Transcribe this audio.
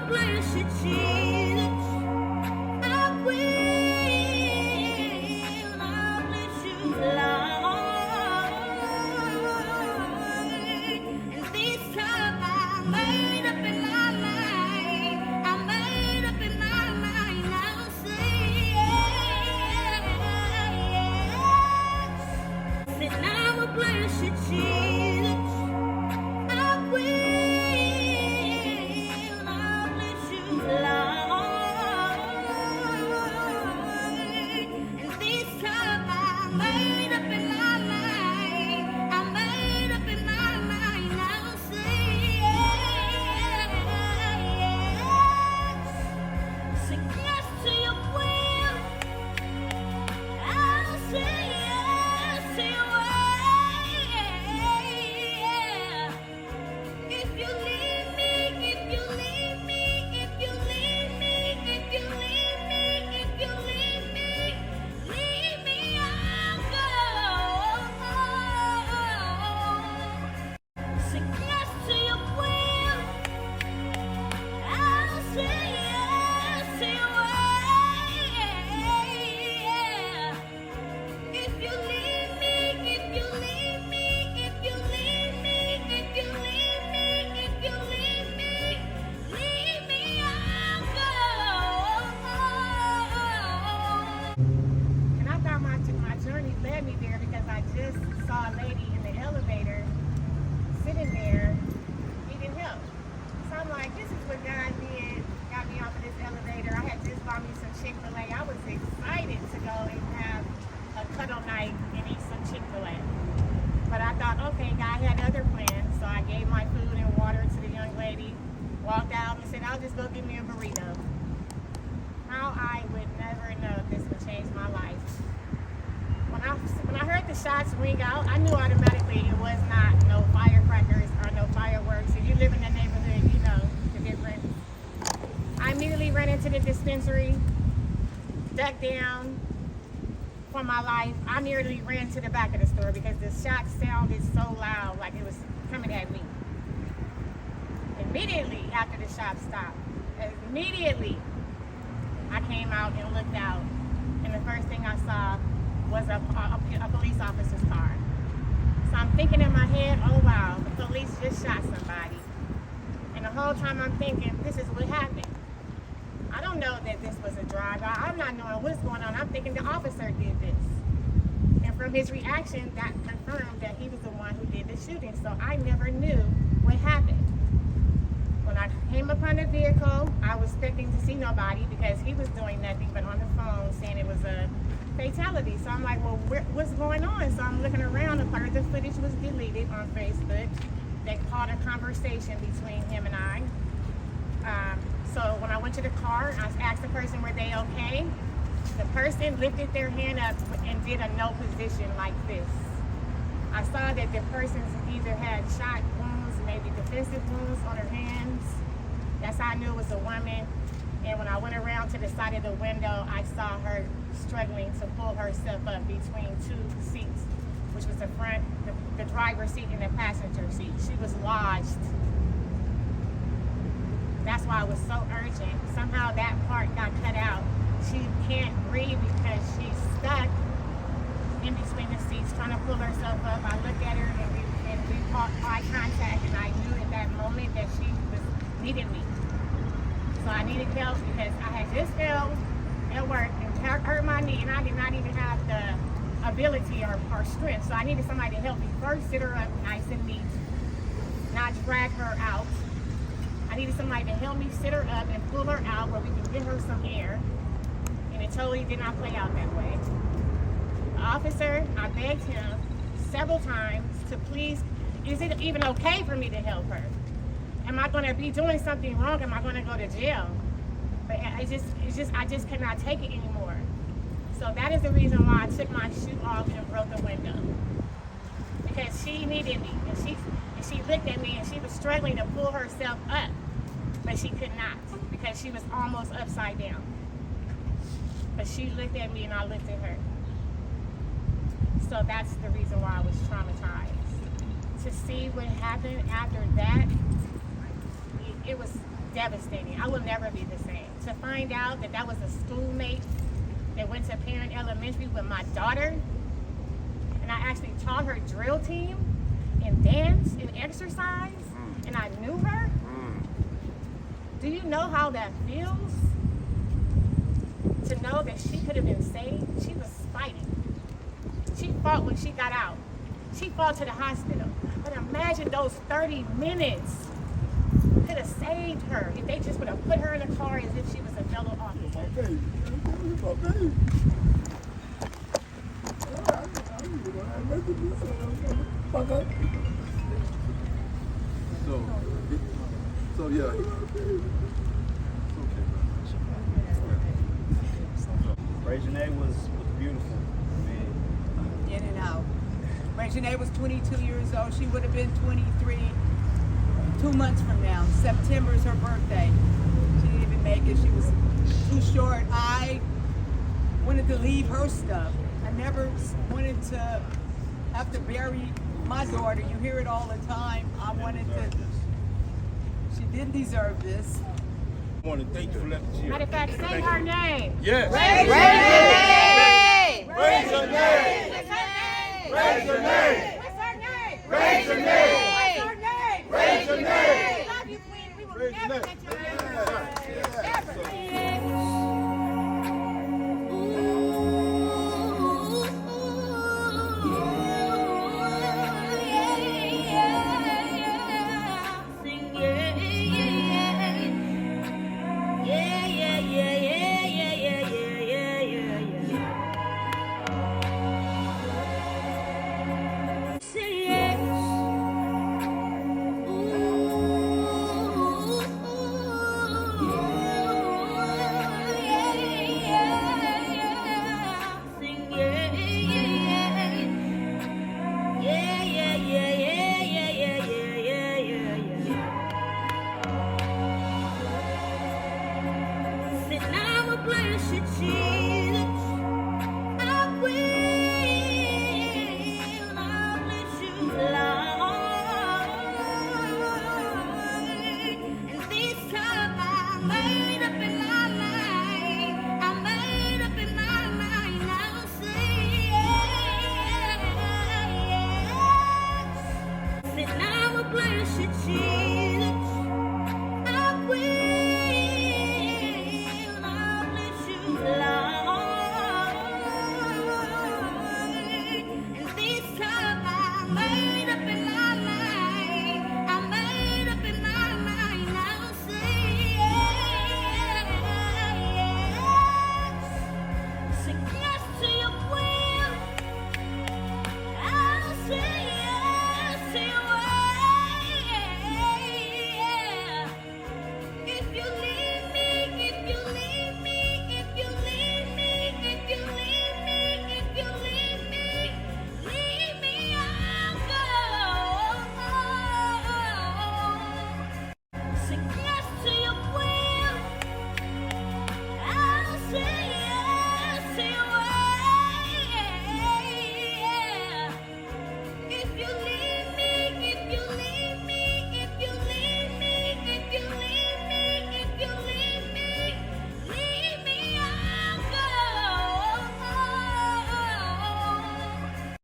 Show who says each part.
Speaker 1: bless you, Jesus. I will, I bless you, Lord. And this time I made up in my mind. I made up in my mind. I'll say yes. And I will bless you, Jesus. I will, I'll bless you, Lord. And this time I made up in my mind. I made up in my mind. I'll say yes. Say yes to your will. I'll say yes to your way. If you leave me, if you leave me, if you leave me, if you leave me, if you leave me, I'll go. Say yes to your will. I'll say yes to your way. If you leave me, if you leave me, if you leave me, if you leave me, if you leave me, I'll go.
Speaker 2: And I thought my journey led me there because I just saw a lady in the elevator sitting there needing help. So I'm like, this is what God did, got me off of this elevator. I had just bought me some Chick-fil-A. I was excited to go and have a cuddle night and eat some Chick-fil-A. But I thought, okay, God had other plans. So I gave my food and water to the young lady, walked out and said, I'll just go get me a burrito. How I would never know this would change my life. When I heard the shots ring out, I knew automatically it was not no firecrackers or no fireworks. If you live in the neighborhood, you know the difference. I immediately ran into the dispensary, ducked down for my life. I nearly ran to the back of the store because the shots sounded so loud, like it was coming at me. Immediately after the shots stopped, immediately I came out and looked out, and the first thing I saw was a police officer's car. So I'm thinking in my head, oh wow, the police just shot somebody. And the whole time I'm thinking, this is what happened. I don't know that this was a drive. I'm not knowing what's going on. I'm thinking the officer did this. And from his reaction, that confirmed that he was the one who did the shooting. So I never knew what happened. When I came upon the vehicle, I was expecting to see nobody because he was doing nothing but on the phone saying it was a fatality. So I'm like, well, what's going on? So I'm looking around, and part of the footage was deleted on Facebook. They caught a conversation between him and I. So when I went to the car, I asked the person, were they okay? The person lifted their hand up and did a no position like this. I saw that the person either had shot wounds, maybe defensive wounds on her hands. That's how I knew it was a woman. And when I went around to the side of the window, I saw her struggling to pull herself up between two seats, which was the front, the driver's seat and the passenger seat. She was lodged. That's why it was so urgent. Somehow that part got cut out. She can't breathe because she's stuck in between the seats trying to pull herself up. I looked at her and we caught eye contact, and I knew at that moment that she was needing me. So I needed help because I had just fell at work and hurt my knee, and I did not even have the ability or strength. So I needed somebody to help me first sit her up nice and neat, not drag her out. I needed somebody to help me sit her up and pull her out where we can get her some air. And it totally did not play out that way. The officer, I begged him several times to please, is it even okay for me to help her? Am I going to be doing something wrong? Am I going to go to jail? But I just could not take it anymore. So that is the reason why I took my shoe off and broke the window. Because she needed me, and she looked at me and she was struggling to pull herself up, but she could not because she was almost upside down. But she looked at me and I looked at her. So that's the reason why I was traumatized. To see what happened after that, it was devastating. I will never be the same. To find out that that was a schoolmate that went to Parent Elementary with my daughter, and I actually taught her drill team and dance and exercise, and I knew her. Do you know how that feels? To know that she could have been saved. She was fighting. She fought when she got out. She fought to the hospital. But imagine those 30 minutes could have saved her if they just would have put her in a car as if she was a fellow officer.
Speaker 3: So yeah.
Speaker 4: Reginae was beautiful. I mean,
Speaker 5: In and out. Reginae was 22 years old. She would have been 23 2 months from now. September is her birthday. She didn't even make it. She was too short. I wanted to leave her stuff. I never wanted to have to bury my daughter. You hear it all the time. I wanted to. She didn't deserve this.
Speaker 3: I want to thank you for letting me.
Speaker 2: Matter of fact, say her name.
Speaker 3: Yes.
Speaker 2: Raise
Speaker 3: Raise your name.
Speaker 2: What's her name?
Speaker 3: Raise your name.
Speaker 2: What's her name?
Speaker 3: Raise your name.
Speaker 2: What's her name?
Speaker 3: Raise your name.
Speaker 2: We love you, Queen. We will
Speaker 3: Raise your
Speaker 2: never
Speaker 3: name.
Speaker 2: let you down. Ever.
Speaker 1: Now I'm a blessed Jesus.